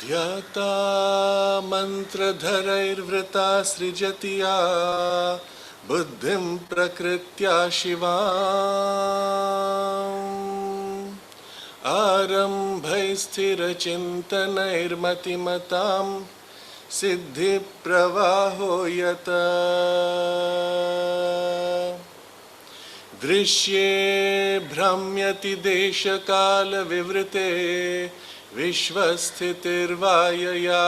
ध्याता मन्त्रधरैर्वृता सृजति या बुद्धिं प्रकृत्या शिवाम् आरम्भैस्थिरचिन्तनैर्मतिमतां सिद्धिप्रवाहो यतः दृश्ये भ्रम्यति देशकालविवृते विश्वस्थितिर्वायया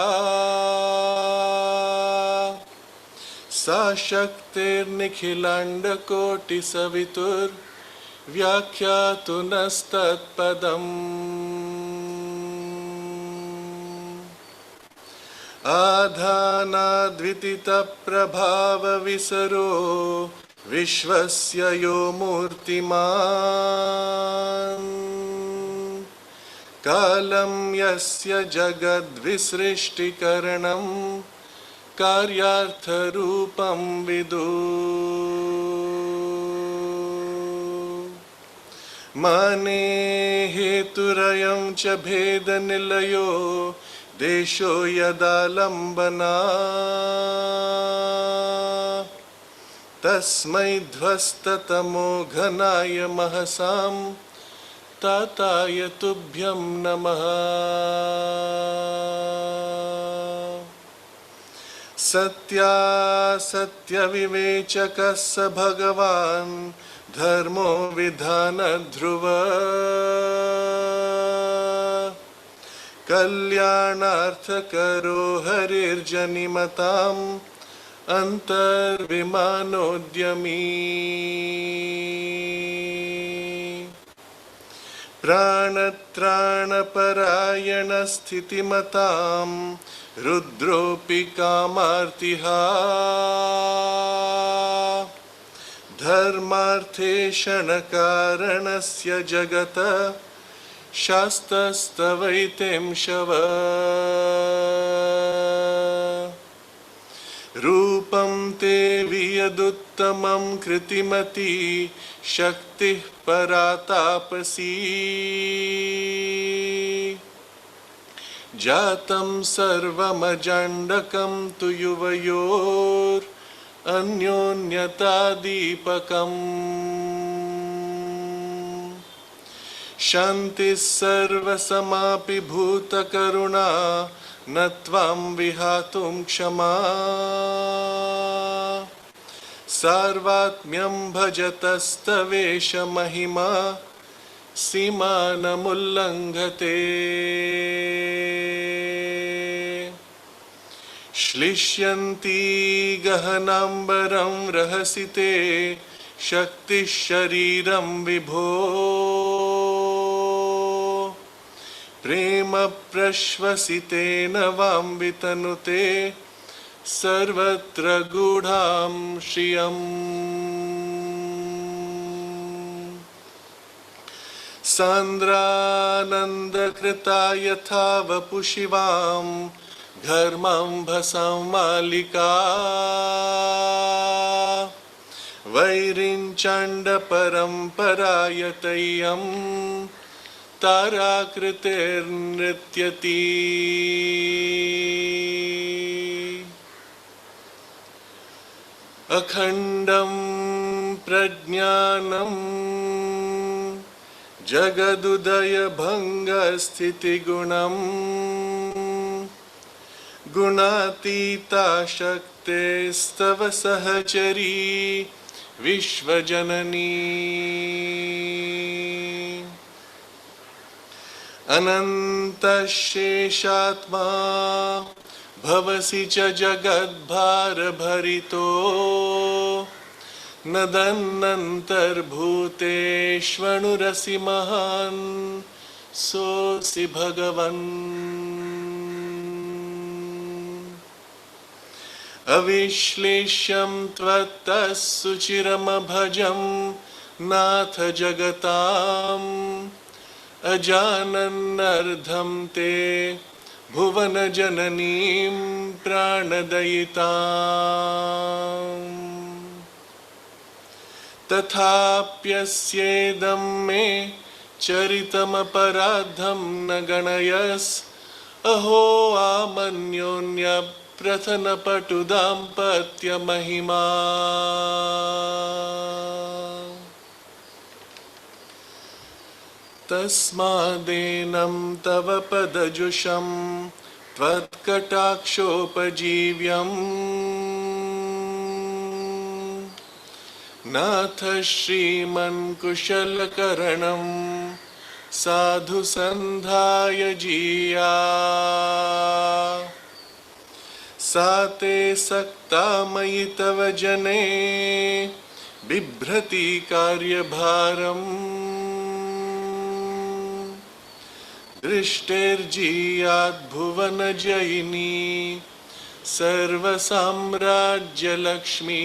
सा शक्तिर्निखिलाण्डकोटिसवितुर्व्याख्यातुनस्तत्पदम् आधानाद्वितितप्रभावविसरो विश्वस्य यो मूर्तिमान् कालं यस्य जगद्विसृष्टिकरणं कार्यार्थरूपं विदु माने हेतुरयं च भेदनिलयो देशो यदालम्बना तस्मै ध्वस्ततमो घनाय महसां ताताय तुभ्यं नमः। सत्यासत्यविवेचकः स भगवान् धर्मो विधानध्रुव कल्याणार्थकरो हरिर्जनिमतां अन्तर्विमानोद्यमी प्राणत्राणपरायणस्थितिमतां रुद्रोऽपि कामार्तिः धर्मार्थे क्षणकारणस्य जगत शास्तस्तवैतें शव रूपं ते वियदुत्तमं कृतिमती शक्तिः परातापसी जातं सर्वमजाण्डकं तु युवयोरन्योन्यतादीपकम् शान्तिः सर्वसमापि भूतकरुणा न त्वां विहातुं क्षमा सार्वात्म्यं भजतस्तवेश महिमा सीमानमुल्लङ्घते श्लिष्यन्ति गहनाम्बरं रहसि ते शक्तिः शरीरं विभो प्रेम प्रश्वसितेन वां वितनुते सर्वत्र गूढां श्रियम् सान्द्रानन्दकृता यथा वपुषि वां घर्माम्भसां मालिका वैरिञ्चाण्डपरम्परायतय्यं ताराकृतिर्नृत्यति अखण्डं प्रज्ञानं जगदुदयभङ्गस्थितिगुणं गुणातीता शक्तेस्तव सहचरी विश्वजननी अनन्तशेषात्मा भवसि च जगद्भारभरितो नदन्नन्तर्भूतेष्वणुरसि महान् सोऽसि भगवन् अविश्लेष्यं त्वत्तः सुचिरमभजं नाथ जगताम् अजानन्नर्धं ते भुवनजननीं प्राणदयिताम् तथाप्यस्येदं मे चरितमपराधं न गणयस् अहो आमन्योन्यप्रथनपटुदाम्पत्यमहिमा तस्मादेनं तव पदजुषं त्वत्कटाक्षोपजीव्यम् नाथ श्रीमन्कुशलकरणं साधु सन्धाय जीया सा ते सक्ता मयि तव जने बिभ्रति कार्यभारम् दृष्टिर्जीयाद्भुवनजयिनी सर्वसाम्राज्यलक्ष्मी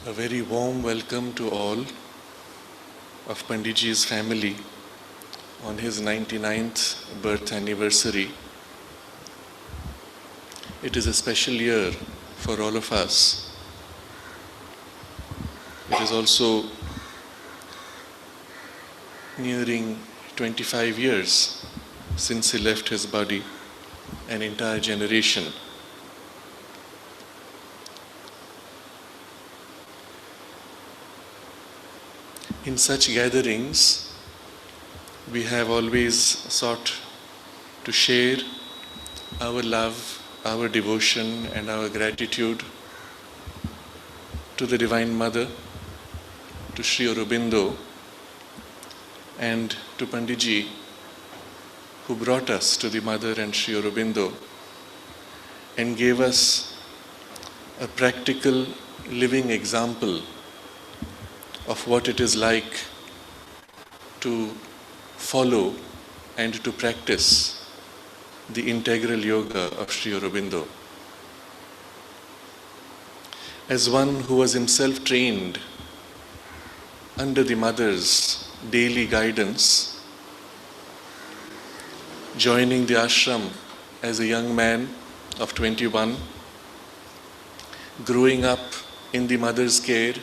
A very warm welcome to all of Panditji's family on his 99th birth anniversary. It is a special year for all of us. It is also nearing 25 years since he left his body, an entire generation. In such gatherings, we have always sought to share our love, our devotion and our gratitude to the Divine Mother, to Shri Aurobindo and to Panditji, who brought us to the Mother and Shri Aurobindo and gave us a practical living example of what it is like to follow and to practice the integral yoga of Shri Aurobindo. As one who was himself trained under the Mother's daily guidance, joining the ashram as a young man of 21, growing up in the Mother's care,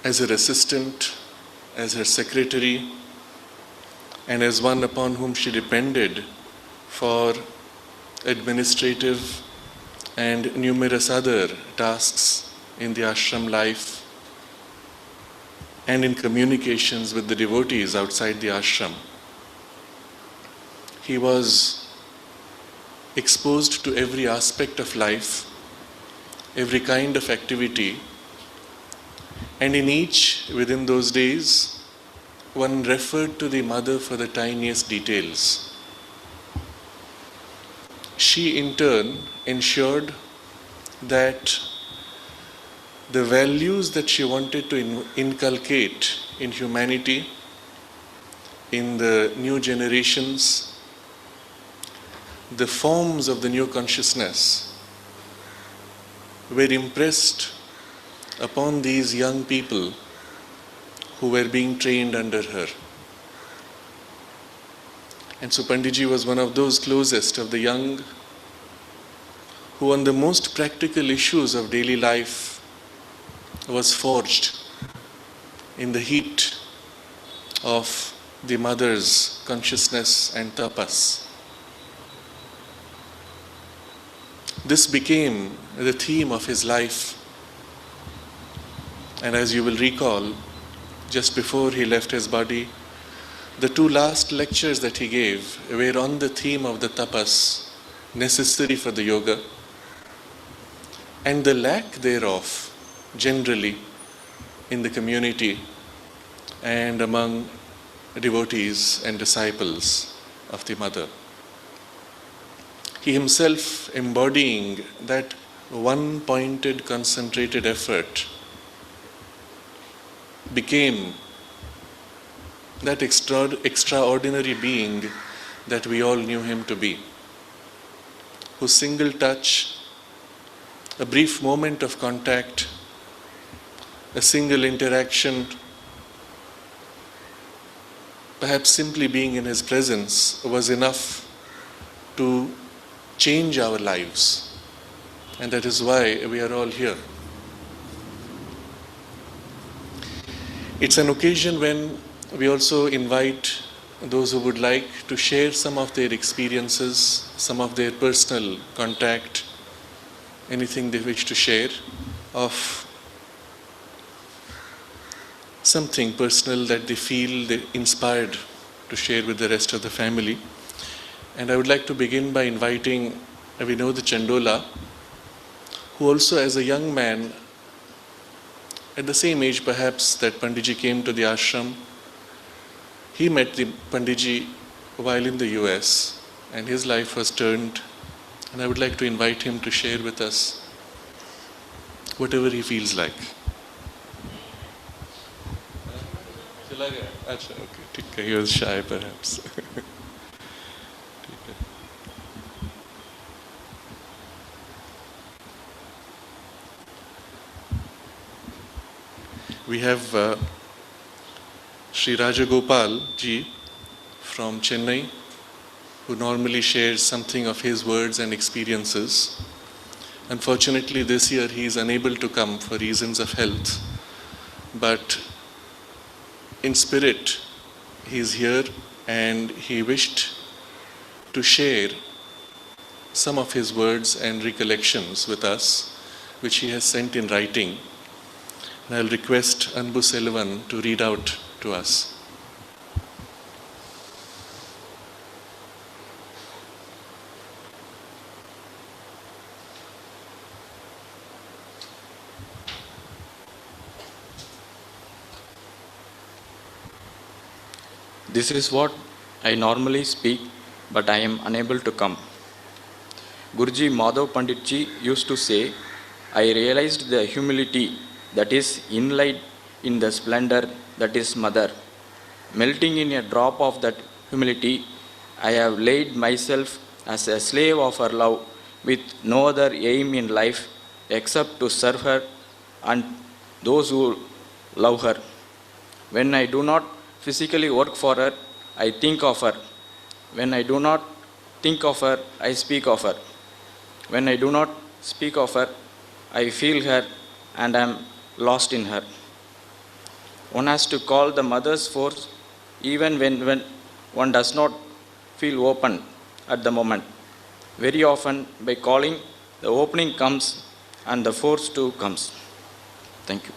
as her assistant, as her secretary, and as one upon whom she depended for administrative and numerous other tasks in the ashram life and in communications with the devotees outside the ashram. He was exposed to every aspect of life, every kind of activity, and in each, within those days, one referred to the Mother for the tiniest details. She, in turn, ensured that the values that she wanted to inculcate in humanity, in the new generations, the forms of the new consciousness, were impressed upon these young people who were being trained under her. And so Panditji was one of those closest of the young who on the most practical issues of daily life was forged in the heat of the Mother's consciousness and tapas. This became the theme of his life. And as you will recall, just before he left his body, the two last lectures that he gave were on the theme of the tapas necessary for the yoga and the lack thereof generally in the community and among devotees and disciples of the Mother. He himself embodying that one-pointed, concentrated effort became that extraordinary being that we all knew him to be, whose single touch, a brief moment of contact, a single interaction, perhaps simply being in his presence was enough to change our lives. And that is why we are all here. It's an occasion when we also invite those who would like to share some of their experiences, some of their personal contact, anything they wish to share of something personal that they feel they inspired to share with the rest of the family. And I would like to begin by inviting Vinod Chandola, who also as a young man, at the same age perhaps that Panditji came to the ashram, he met the Panditji while in the US and his life was turned, and I would like to invite him to share with us whatever he feels like. Okay, he was shy perhaps. We have Shri Rajagopal ji from Chennai, who normally shares something of his words and experiences. Unfortunately, this year he is unable to come for reasons of health, but in spirit he is here and he wished to share some of his words and recollections with us, which he has sent in writing. And I'll request Anbu Selvan to read out to us. This is what I normally speak, but I am unable to come. Guruji Madhav Panditji used to say, I realized the humility that is inlaid in the splendor that is mother. Melting in a drop of that humility, I have laid myself as a slave of her love with no other aim in life except to serve her and those who love her. When I do not physically work for her, I think of her. When I do not think of her, I speak of her. When I do not speak of her, I feel her and am lost in her. One has to call the mother's force even when one does not feel open at the moment. Very often, by calling, the opening comes and the force too comes. Thank you.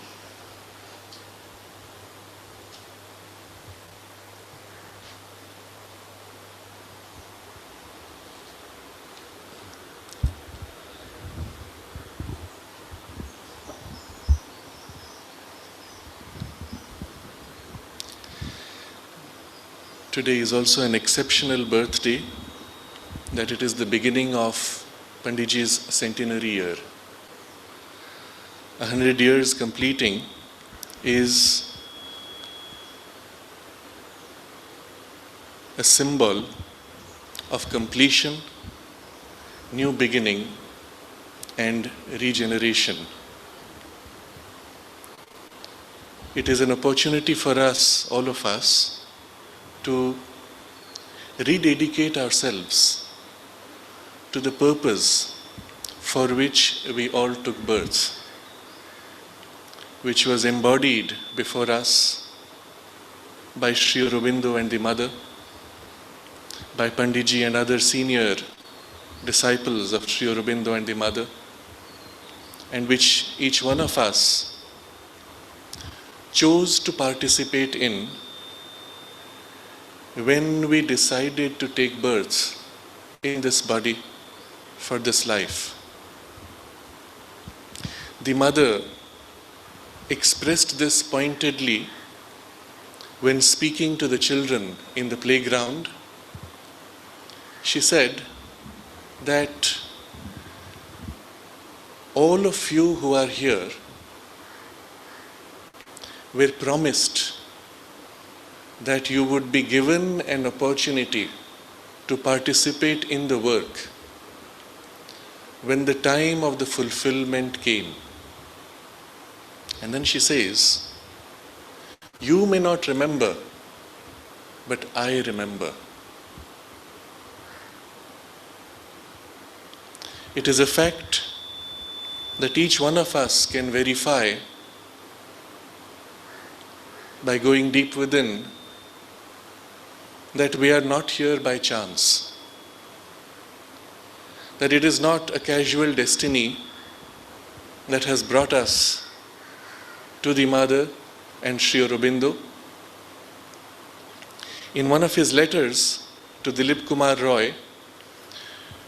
Today is also an exceptional birthday, that it is the beginning of Panditji's centenary year. 100 years completing is a symbol of completion, new beginning, and regeneration. It is an opportunity for us, all of us, to rededicate ourselves to the purpose for which we all took birth, which was embodied before us by Shri Aurobindo and the Mother, by Panditji and other senior disciples of Shri Aurobindo and the Mother, and which each one of us chose to participate in when we decided to take birth in this body for this life. The Mother expressed this pointedly when speaking to the children in the playground. She said that all of you who are here were promised that you would be given an opportunity to participate in the work when the time of the fulfillment came. And then she says, you may not remember, but I remember. It is a fact that each one of us can verify by going deep within that we are not here by chance, that it is not a casual destiny that has brought us to the Mother and Shri Aurobindo. In one of his letters to Dilip Kumar Roy,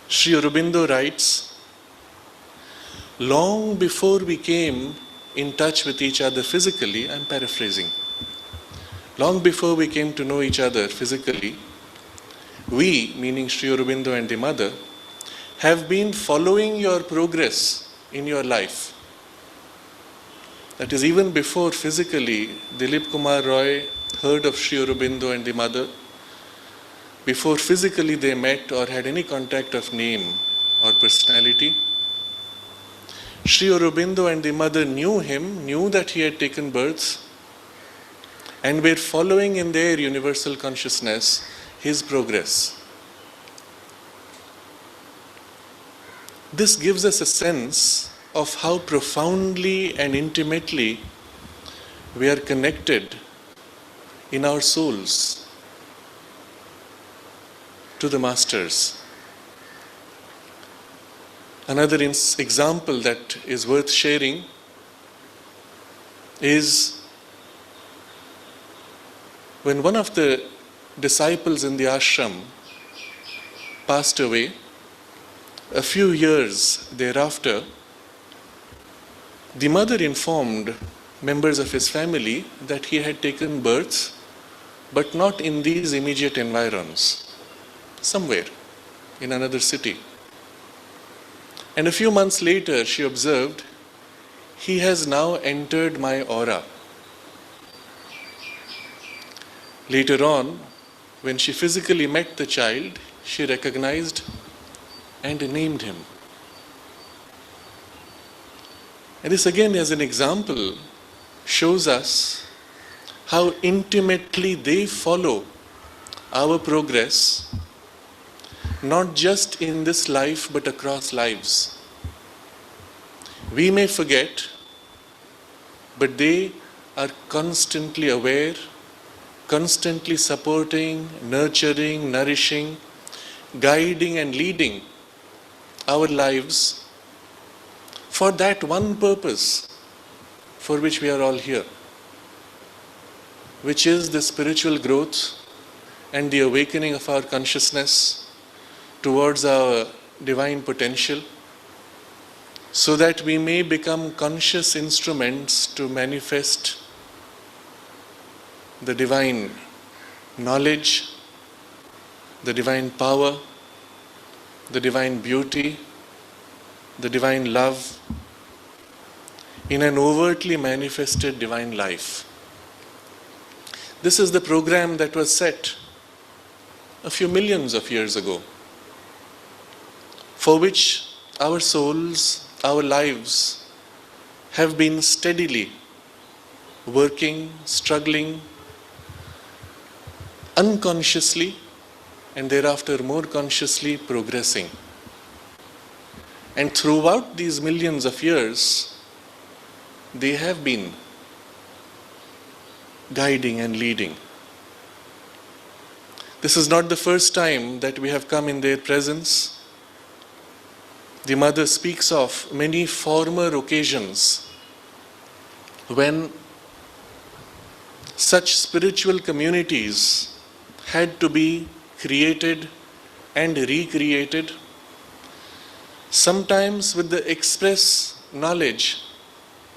Shri Aurobindo writes, long before we came in touch with each other physically, I'm paraphrasing, long before we came to know each other physically, we, meaning Shri Aurobindo and the Mother, have been following your progress in your life. That is, even before physically Dilip Kumar Roy heard of Shri Aurobindo and the Mother, before physically they met or had any contact of name or personality, Sri Aurobindo and the mother knew him, knew that he had taken birth, and were following in their universal consciousness his progress. This gives us a sense of how profoundly and intimately we are connected in our souls to the Masters. Another example that is worth sharing is when one of the disciples in the ashram passed away. A few years thereafter, the mother informed members of his family that he had taken birth, but not in these immediate environs, somewhere in another city. And a few months later, she observed, he has now entered my aura. Later on, when she physically met the child, she recognized and named him. And this again, as an example, shows us how intimately they follow our progress, not just in this life but across lives. We may forget, but they are constantly aware, constantly supporting, nurturing, nourishing, guiding and leading our lives for that one purpose for which we are all here, which is the spiritual growth and the awakening of our consciousness towards our divine potential, so that we may become conscious instruments to manifest the divine knowledge, the divine power, the divine beauty, the divine love in an overtly manifested divine life. This is the program that was set a few millions of years ago, for which our souls, our lives have been steadily working, struggling, unconsciously, and thereafter more consciously progressing. And throughout these millions of years, they have been guiding and leading. This is not the first time that we have come in their presence. The mother speaks of many former occasions when such spiritual communities had to be created and recreated, sometimes with the express knowledge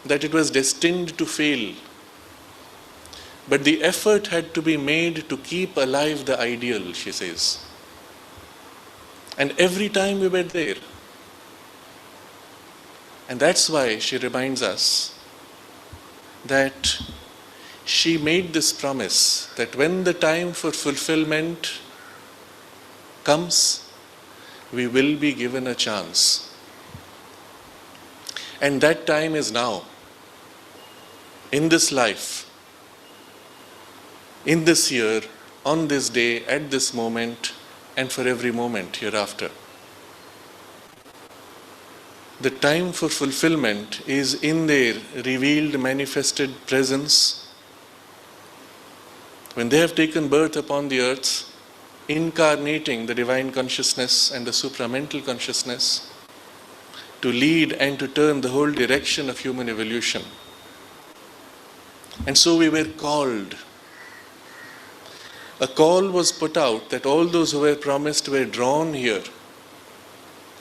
that it was destined to fail. But the effort had to be made to keep alive the ideal, she says. And every time we were there. And that's why she reminds us that she made this promise that when the time for fulfillment comes, we will be given a chance. And that time is now, in this life, in this year, on this day, at this moment, and for every moment hereafter. The time for fulfillment is in their revealed, manifested presence, when they have taken birth upon the earth, incarnating the divine consciousness and the supramental consciousness to lead and to turn the whole direction of human evolution. And so we were called. A call was put out that all those who were promised were drawn here,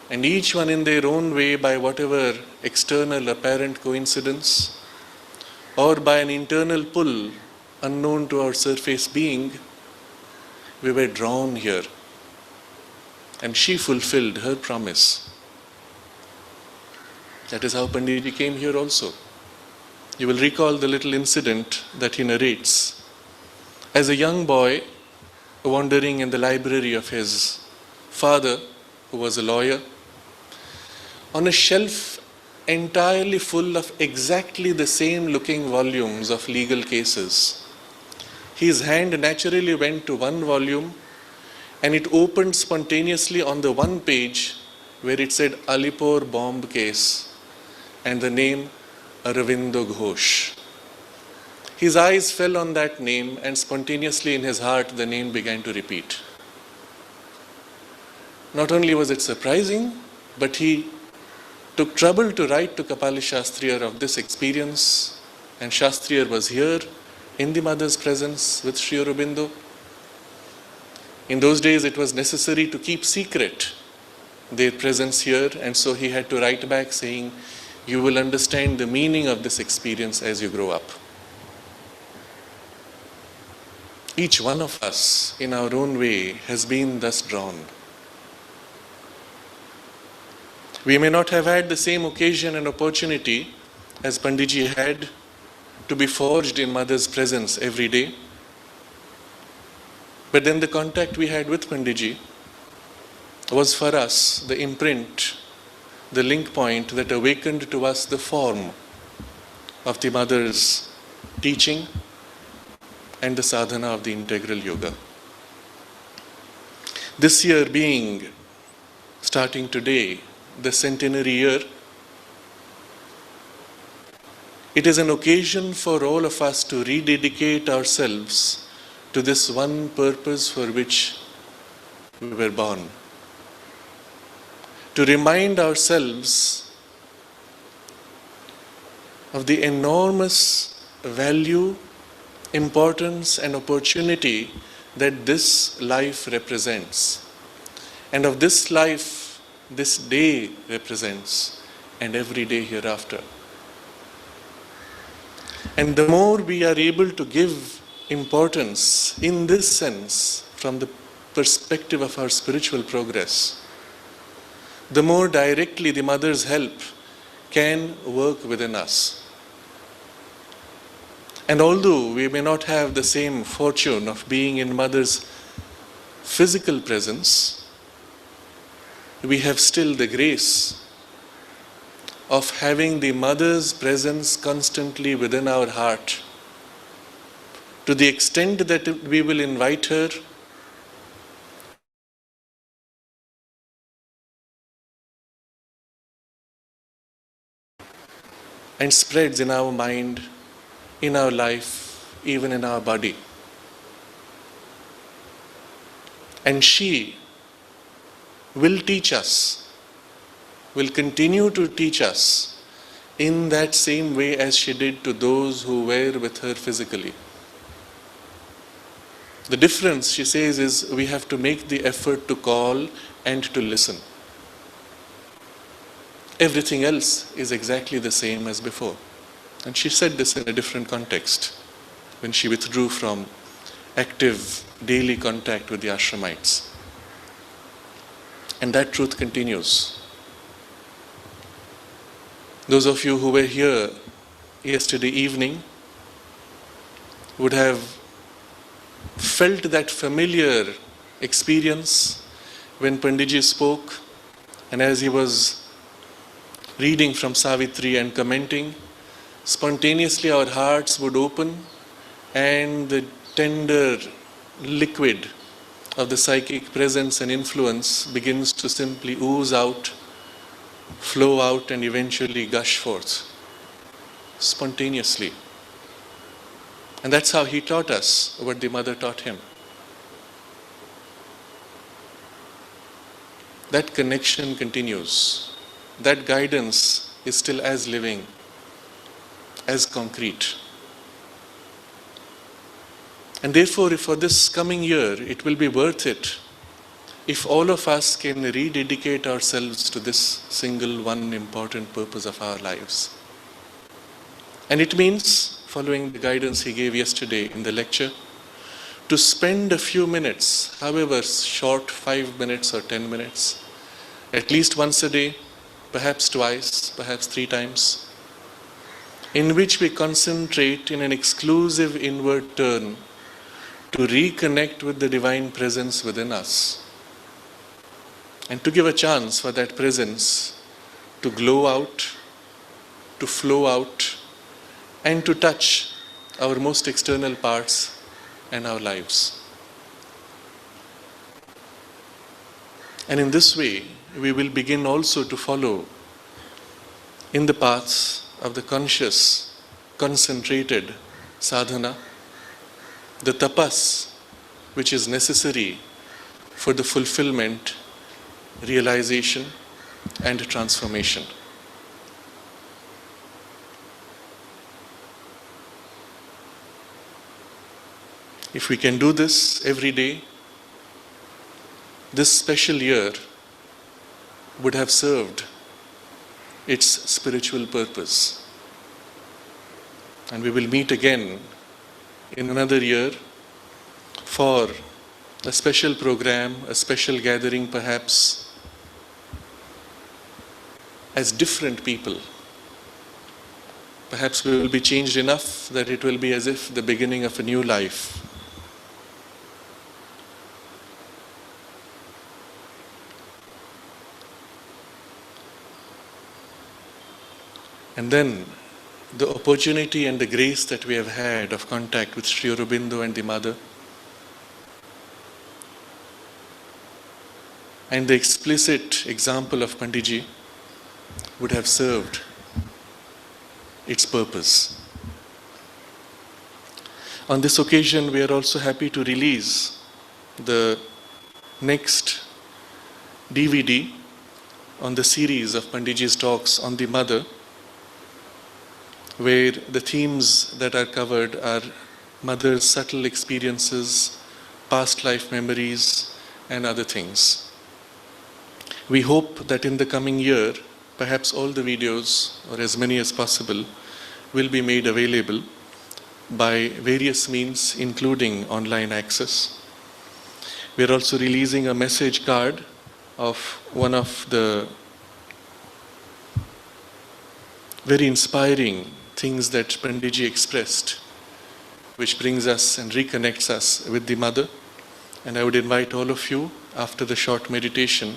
and each one in their own way, by whatever external apparent coincidence or by an internal pull unknown to our surface being, we were drawn here. And she fulfilled her promise. That is how Panditji came here also. You will recall the little incident that he narrates. As a young boy, wandering in the library of his father, who was a lawyer, on a shelf entirely full of exactly the same looking volumes of legal cases. His hand naturally went to one volume and it opened spontaneously on the one page where it said Alipur bomb case and the name Aravindo Ghosh. His eyes fell on that name and spontaneously in his heart the name began to repeat. Not only was it surprising, but he took trouble to write to Kapali Shastriyar of this experience, and Shastriyar was here in the mother's presence with Sri Aurobindo. In those days it was necessary to keep secret their presence here, and so he had to write back saying, "You will understand the meaning of this experience as you grow up." Each one of us in our own way has been thus drawn. We may not have had the same occasion and opportunity as Panditji had to be forged in mother's presence every day. But then the contact we had with Panditji was for us the imprint, the link point that awakened to us the form of the mother's teaching and the sadhana of the integral yoga. This year being, starting today, the centenary year, it is an occasion for all of us to rededicate ourselves to this one purpose for which we were born. To remind ourselves of the enormous value, importance, and opportunity that this life represents, and of this life this day represents, and every day hereafter. And the more we are able to give importance in this sense from the perspective of our spiritual progress, the more directly the mother's help can work within us. And although we may not have the same fortune of being in mother's physical presence, we have still the grace of having the mother's presence constantly within our heart, to the extent that we will invite her and spreads in our mind, in our life, even in our body. And she will teach us, will continue to teach us in that same way as she did to those who were with her physically. The difference, she says, is we have to make the effort to call and to listen. Everything else is exactly the same as before. And she said this in a different context when she withdrew from active daily contact with the ashramites. And that truth continues. Those of you who were here yesterday evening would have felt that familiar experience when Panditji spoke, and as he was reading from Savitri and commenting, spontaneously our hearts would open and the tender liquid of the psychic presence and influence begins to simply ooze out, flow out, and eventually gush forth spontaneously. And that's how he taught us what the mother taught him. That connection continues. That guidance is still as living, as concrete. And therefore, for this coming year, it will be worth it if all of us can rededicate ourselves to this single one important purpose of our lives. And it means, following the guidance he gave yesterday in the lecture, to spend a few minutes, however short, 5 minutes or 10 minutes, at least once a day, perhaps twice, perhaps 3 times, in which we concentrate in an exclusive inward turn to reconnect with the divine presence within us, and to give a chance for that presence to glow out, to flow out and to touch our most external parts and our lives. And in this way, we will begin also to follow in the paths of the conscious, concentrated sadhana, the tapas, which is necessary for the fulfillment, realization, and transformation. If we can do this every day, this special year would have served its spiritual purpose. And we will meet again in another year for a special program, a special gathering perhaps, as different people. Perhaps we will be changed enough that it will be as if the beginning of a new life. And then the opportunity and the grace that we have had of contact with Sri Aurobindo and the Mother, and the explicit example of Panditji would have served its purpose. On this occasion, we are also happy to release the next DVD on the series of Panditji's talks on the Mother, where the themes that are covered are Mother's subtle experiences, past life memories, and other things. We hope that in the coming year, perhaps all the videos, or as many as possible, will be made available by various means, including online access. We are also releasing a message card of one of the very inspiring things that Panditji expressed, which brings us and reconnects us with the Mother. And I would invite all of you, after the short meditation,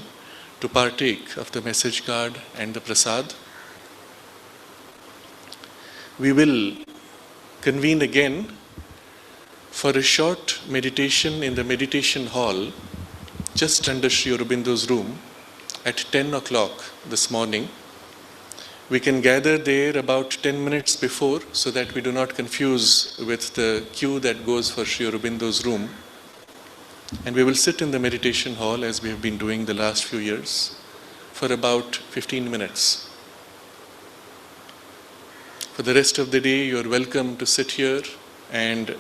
to partake of the message card and the prasad. We will convene again for a short meditation in the meditation hall just under Sri Aurobindo's room at 10 o'clock this morning. We can gather there about 10 minutes before so that we do not confuse with the queue that goes for Sri Aurobindo's room. And we will sit in the meditation hall as we have been doing the last few years for about 15 minutes. For the rest of the day, you are welcome to sit here and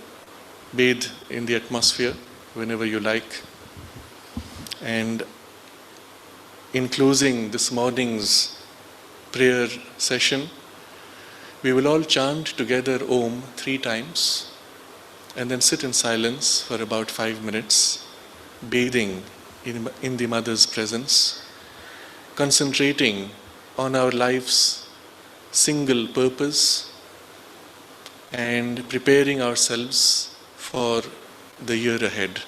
bathe in the atmosphere whenever you like. And in closing this morning's prayer session, we will all chant together Om 3 times and then sit in silence for about 5 minutes, bathing in the Mother's presence, concentrating on our life's single purpose and preparing ourselves for the year ahead.